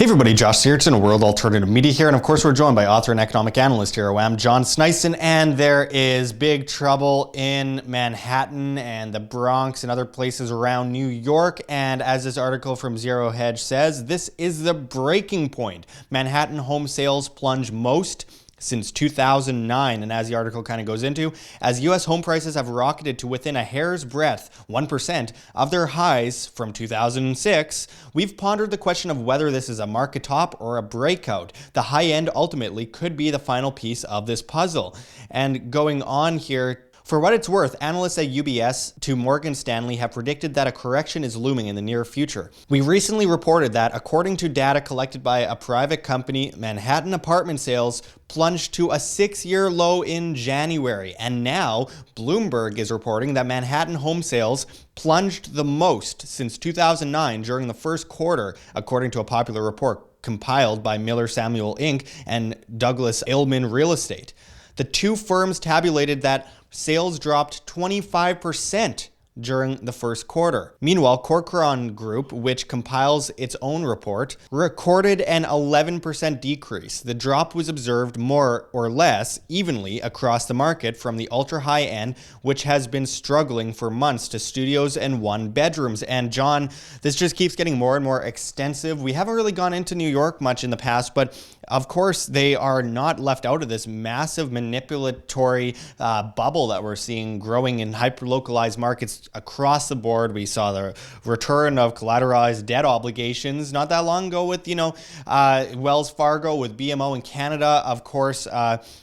everybody, Josh Searton, a World Alternative Media here, and of course we're joined by author and economic analyst here, OM, John Sneisen, and there is big trouble in Manhattan and the Bronx and other places around New York, and as this article from Zero Hedge says, this is the breaking point. Manhattan home sales plunge most since 2009, and as the article kind of goes into, as U.S. home prices have rocketed to within a hair's breadth, 1%, of their highs from 2006, we've pondered the question of whether this is a market top or a breakout. The high end ultimately could be the final piece of this puzzle. And going on here, for what it's worth, analysts at UBS to Morgan Stanley have predicted that a correction is looming in the near future. We recently reported that, according to data collected by a private company, Manhattan apartment sales plunged to a 6-year low in January. And now, Bloomberg is reporting that Manhattan home sales plunged the most since 2009 during the first quarter, according to a popular report compiled by Miller Samuel Inc. and Douglas Elliman Real Estate. The two firms tabulated that sales dropped 25% during the first quarter. Meanwhile, Corcoran Group, which compiles its own report, recorded an 11% decrease. The drop was observed more or less evenly across the market, from the ultra-high end, which has been struggling for months, to studios and one-bedrooms. And John, this just keeps getting more and more extensive. We haven't really gone into New York much in the past, but of course, they are not left out of this massive manipulatory bubble that we're seeing growing in hyper-localized markets across the board. We saw the return of collateralized debt obligations not that long ago with, Wells Fargo, with BMO in Canada. Of course,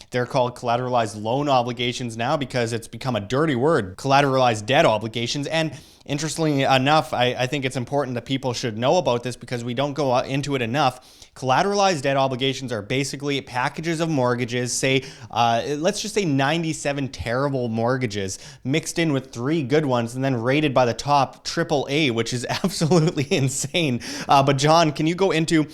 they're called collateralized loan obligations now because it's become a dirty word, collateralized debt obligations. And interestingly enough, I think it's important that people should know about this because we don't go into it enough. Collateralized debt obligations are basically packages of mortgages, say, let's just say 97 terrible mortgages mixed in with 3 good ones and then rated by the top AAA, which is absolutely insane. But John, can you go into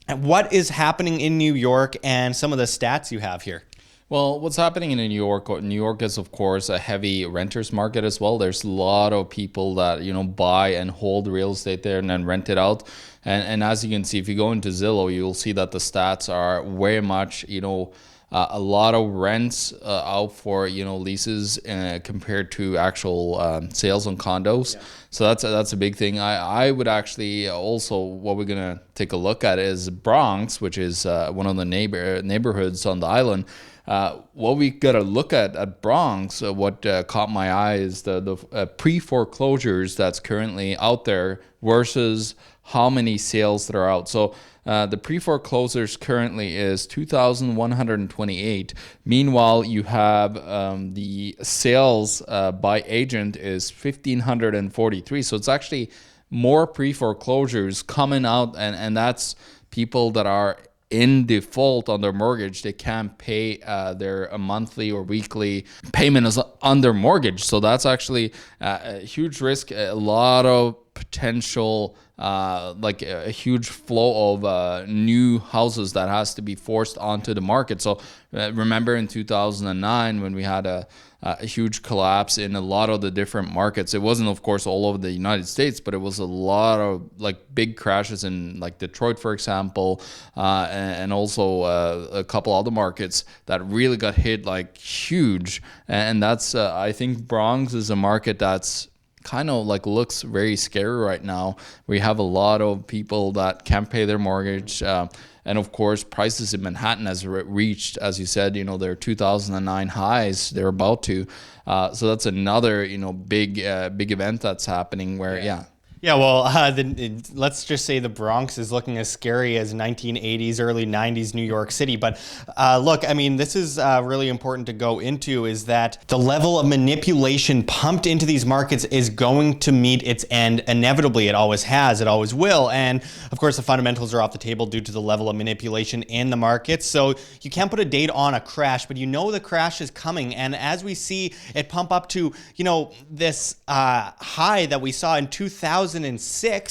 what is happening in New York and some of the stats you have here? Well, what's happening in New York is, of course, a heavy renters market as well. There's a lot of people that, buy and hold real estate there and then rent it out. And as you can see, if you go into Zillow, you'll see that the stats are very much, a lot of rents out for, leases compared to actual sales on condos. Yeah. So that's a big thing. I would actually also, what we're going to take a look at is Bronx, which is one of the neighborhoods on the island. What we got to look at Bronx, what caught my eye is the pre-foreclosures that's currently out there versus how many sales that are out. So the pre-foreclosures currently is 2,128. Meanwhile, you have the sales by agent is 1,543. So it's actually more pre-foreclosures coming out, and that's people that are in default on their mortgage. They can't pay their monthly or weekly payment on their mortgage. So that's actually a huge risk. A lot of potential, like a huge flow of new houses that has to be forced onto the market. So remember in 2009 when we had a huge collapse in a lot of the different markets. It wasn't, of course, all over the United States, but it was a lot of big crashes in Detroit, for example, and also a couple other markets that really got hit huge. And that's, I think Bronx is a market that's kind of looks very scary right now. We have a lot of people that can't pay their mortgage. And of course, prices in Manhattan has reached, as you said, their 2009 highs. They're about to. So that's another, big event that's happening where, Yeah, well, let's just say the Bronx is looking as scary as 1980s, early 90s New York City. But look, I mean, this is really important to go into, is that the level of manipulation pumped into these markets is going to meet its end inevitably. It always has, it always will. And of course, the fundamentals are off the table due to the level of manipulation in the markets. So you can't put a date on a crash, but the crash is coming. And as we see it pump up to, this high that we saw in 2006,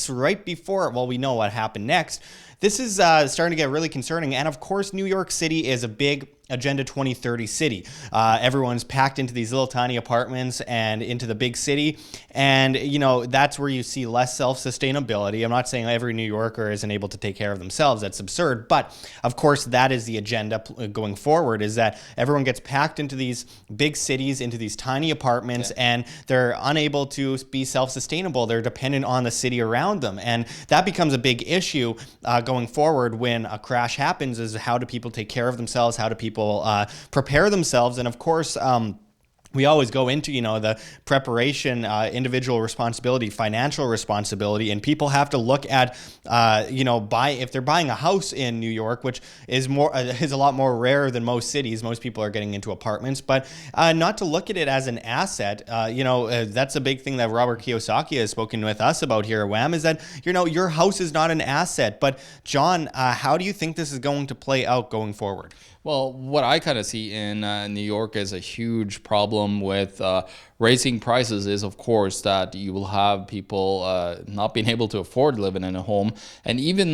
right before, well, we know what happened next. This is starting to get really concerning. And of course, New York City is a big Agenda 2030 city. Everyone's packed into these little tiny apartments and into the big city. And, that's where you see less self-sustainability. I'm not saying every New Yorker isn't able to take care of themselves. That's absurd. But of course, that is the agenda going forward, is that everyone gets packed into these big cities, into these tiny apartments, and they're unable to be self-sustainable. They're dependent on the city around them. And that becomes a big issue going forward when a crash happens, is how do people take care of themselves? How do people prepare themselves? And of course, we always go into, the preparation, individual responsibility, financial responsibility, and people have to look at, if they're buying a house in New York, which is a lot more rare than most cities. Most people are getting into apartments, but not to look at it as an asset. That's a big thing that Robert Kiyosaki has spoken with us about here at WHAM, is that, your house is not an asset. But John, how do you think this is going to play out going forward? Well, what I kind of see in New York as a huge problem with raising prices is, of course, that you will have people not being able to afford living in a home. And even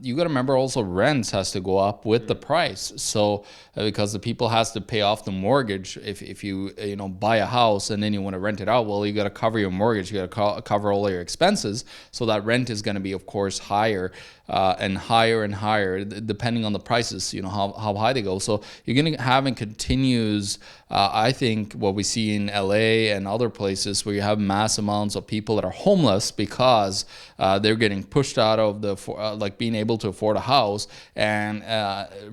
you got to remember also rents has to go up with the price. So because the people has to pay off the mortgage. If you buy a house and then you want to rent it out, well, you got to cover your mortgage. You got to cover all your expenses. So that rent is going to be, of course, higher and higher and higher, depending on the prices, how high they go. So you're going to have and continues, I think, what we see in LA and other places where you have mass amounts of people that are homeless because they're getting pushed out of being able to afford a house. And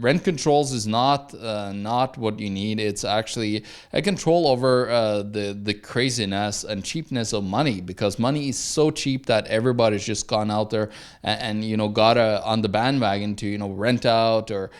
rent controls is not what you need. It's actually a control over the craziness and cheapness of money, because money is so cheap that everybody's just gone out there and got on the bandwagon to rent out or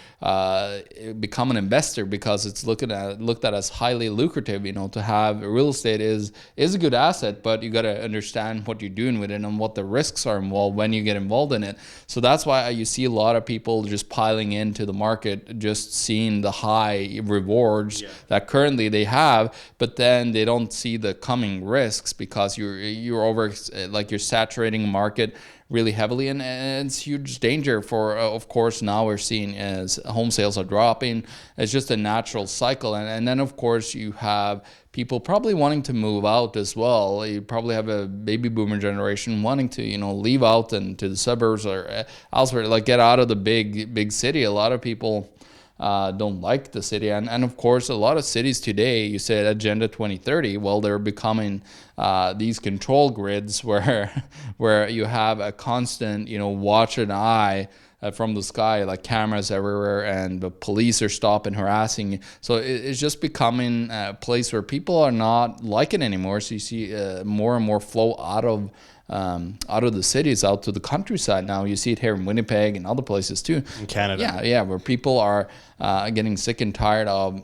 become an investor, because it's looked at as highly lucrative. To have real estate is a good asset, but you got to understand what you're doing with it and what the risks are involved when you get involved in it. So that's why you see a lot of people just piling into the market, just seeing the high rewards that currently they have, but then they don't see the coming risks, because you're saturating the market really heavily, and it's huge danger for of course now we're seeing as home sales are dropping. It's just a natural cycle, and then of course you have people probably wanting to move out as well. You probably have a baby boomer generation wanting to leave out and to the suburbs or elsewhere, like get out of the big city. A lot of people don't like the city, and of course a lot of cities today, you said Agenda 2030, well, they're becoming these control grids where you have a constant watch an eye from the sky, like cameras everywhere, and the police are stopping, harassing you. So it's just becoming a place where people are not like it anymore. So you see more and more flow out of the cities out to the countryside. Now you see it here in Winnipeg and other places too. In Canada. Yeah, where people are getting sick and tired of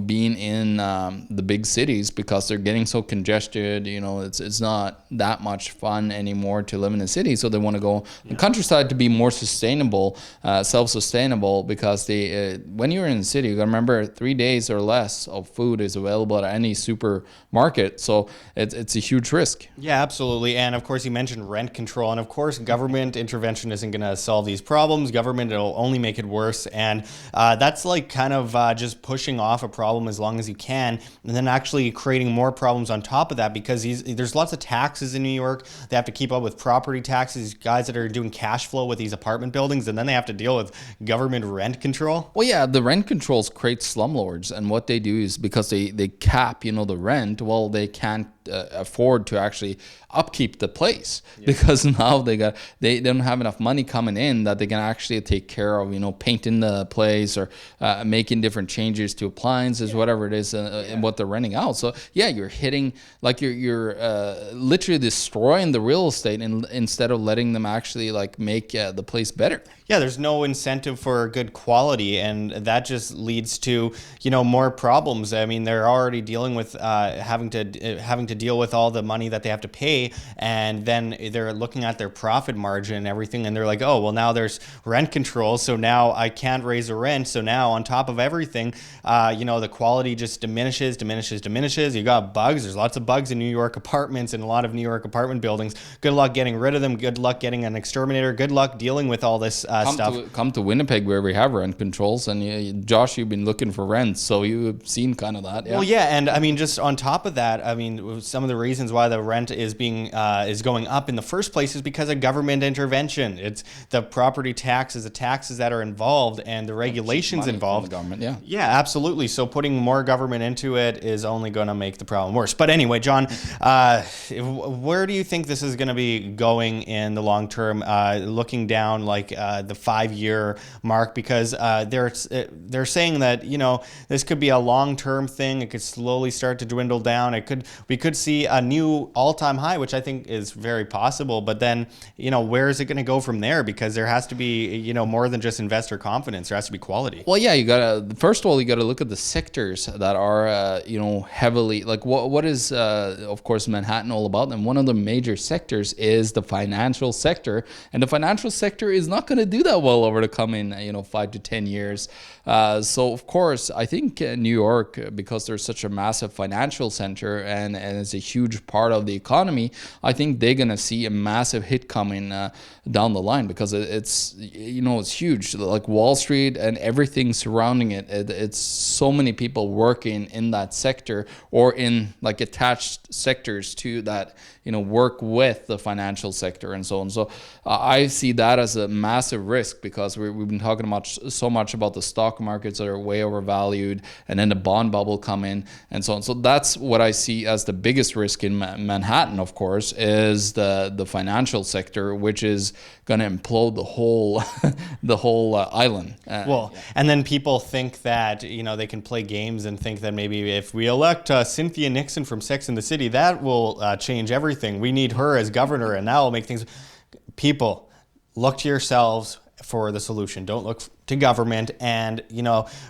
being in the big cities, because they're getting so congested. It's not that much fun anymore to live in the city, so they want to go in the countryside to be more sustainable, self-sustainable, because when you're in the city, you got to remember 3 days or less of food is available at any supermarket, so it's a huge risk. Yeah, absolutely. And of course you mentioned rent control, and of course government intervention isn't going to solve these problems. Government will only make it worse, and that's like kind of just pushing off a problem as long as you can, and then actually creating more problems on top of that, because there's lots of taxes in New York. They have to keep up with property taxes, these guys that are doing cash flow with these apartment buildings, and then they have to deal with government rent control. Well, yeah, the rent controls create slumlords, and what they do is, because they cap the rent, well, they can't afford to actually upkeep the place, because now they don't have enough money coming in that they can actually take care of painting the place or making different changes to appliances, whatever it is, and what they're renting out. So you're hitting, like you're literally destroying the real estate instead of letting them actually make the place better. Yeah, there's no incentive for good quality, and that just leads to more problems. I mean, they're already dealing with having to to deal with all the money that they have to pay, and then they're looking at their profit margin and everything, and they're like, oh, well, now there's rent control, so now I can't raise the rent. So now on top of everything, the quality just diminishes. You got bugs. There's lots of bugs in New York apartments and a lot of New York apartment buildings. Good luck getting rid of them. Good luck getting an exterminator. Good luck dealing with all this stuff. Come to Winnipeg where we have rent controls, and Josh, you've been looking for rent, so you've seen kind of that. Yeah. Well, yeah, and I mean, just on top of that, I mean, some of the reasons why the rent is going up in the first place is because of government intervention. It's the property taxes, the taxes that are involved, and the regulations involved. The government, yeah. Yeah, absolutely. So putting more government into it is only going to make the problem worse. But anyway, John, where do you think this is going to be going in the long term? Looking down like the 5-year mark, because they're saying that this could be a long-term thing. It could slowly start to dwindle down. We could see a new all-time high, which I think is very possible. But then where is it going to go from there? Because there has to be more than just investor confidence. There has to be quality. Well, yeah, you gotta look at the sectors that are heavily, like what is of course Manhattan all about, and one of the major sectors is the financial sector, and the financial sector is not going to do that well over the coming 5 to 10 years. So of course I think New York, because there's such a massive financial center and it's a huge part of the economy, I think they're gonna see a massive hit coming down the line, because it's it's huge, like Wall Street and everything surrounding it. It's so many people working in that sector or in like attached sectors to that work with the financial sector and so on. So I see that as a massive risk, because we've been talking so much about the stock markets that are way overvalued, and then the bond bubble come in and so on. So that's what I see as the biggest risk in Manhattan, of course, is the financial sector, which is going to implode the whole island. And then people think that they can play games and think that maybe if we elect Cynthia Nixon from Sex and the City, that will change everything. We need her as governor, and that will make things. People, look to yourselves for the solution. Don't look to government. And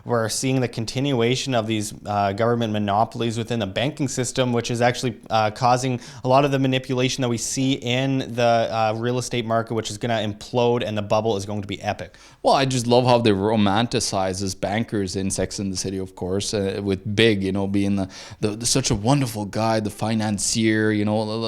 we're seeing the continuation of these government monopolies within the banking system, which is actually causing a lot of the manipulation that we see in the real estate market, which is going to implode, and the bubble is going to be epic. Well, I just love how they romanticize as bankers in Sex and the City, of course, with Big, being the such a wonderful guy, the financier,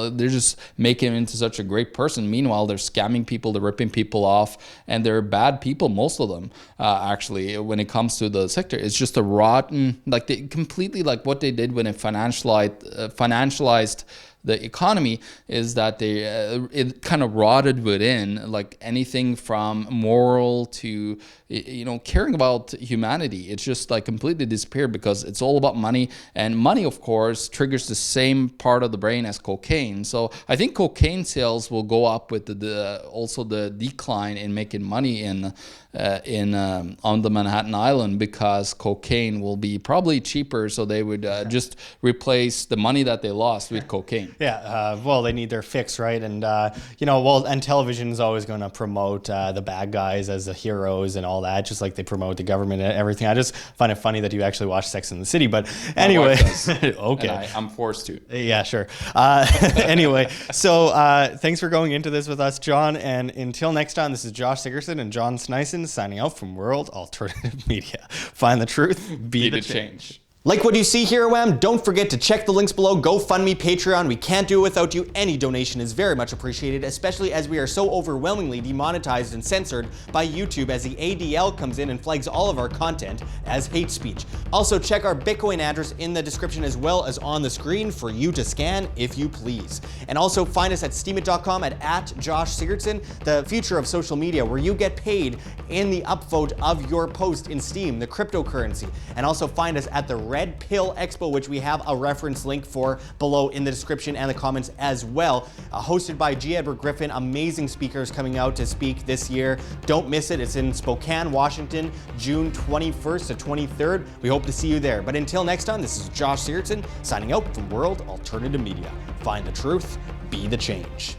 they're just making him into such a great person. Meanwhile, they're scamming people, they're ripping people off, and they're bad people, most of them. Actually, when it comes to the sector, it's just a rotten, like they completely, like what they did when it financialized the economy, is that it kind of rotted within, like anything from moral to caring about humanity. It's just like completely disappeared, because it's all about money, and money, of course, triggers the same part of the brain as cocaine. So I think cocaine sales will go up with also the decline in making money on the Manhattan Island, because cocaine will be probably cheaper, so they would just replace the money that they lost with cocaine. Yeah, well, they need their fix, right? And and television is always going to promote the bad guys as the heroes and all that, just like they promote the government and everything. I just find it funny that you actually watch Sex and the City, but anyway. Okay, I'm forced to. Yeah, sure. Anyway, so thanks for going into this with us, John. And until next time, this is Josh Sigurdsson and John Sneisen signing out from World Alternative Media. Find the truth, be the change. Like what you see here, WAM? Don't forget to check the links below. GoFundMe, Patreon. We can't do it without you. Any donation is very much appreciated, especially as we are so overwhelmingly demonetized and censored by YouTube, as the ADL comes in and flags all of our content as hate speech. Also, check our Bitcoin address in the description as well as on the screen for you to scan if you please. And also find us at steemit.com at Josh Sigurdsson, the future of social media, where you get paid in the upvote of your post in Steem, the cryptocurrency. And also find us at the Red Pill Expo, which we have a reference link for below in the description and the comments as well. Hosted by G. Edward Griffin, amazing speakers coming out to speak this year. Don't miss it. It's in Spokane, Washington, June 21st to 23rd. We hope to see you there. But until next time, this is Josh Sigurdsson signing out from World Alternative Media. Find the truth, be the change.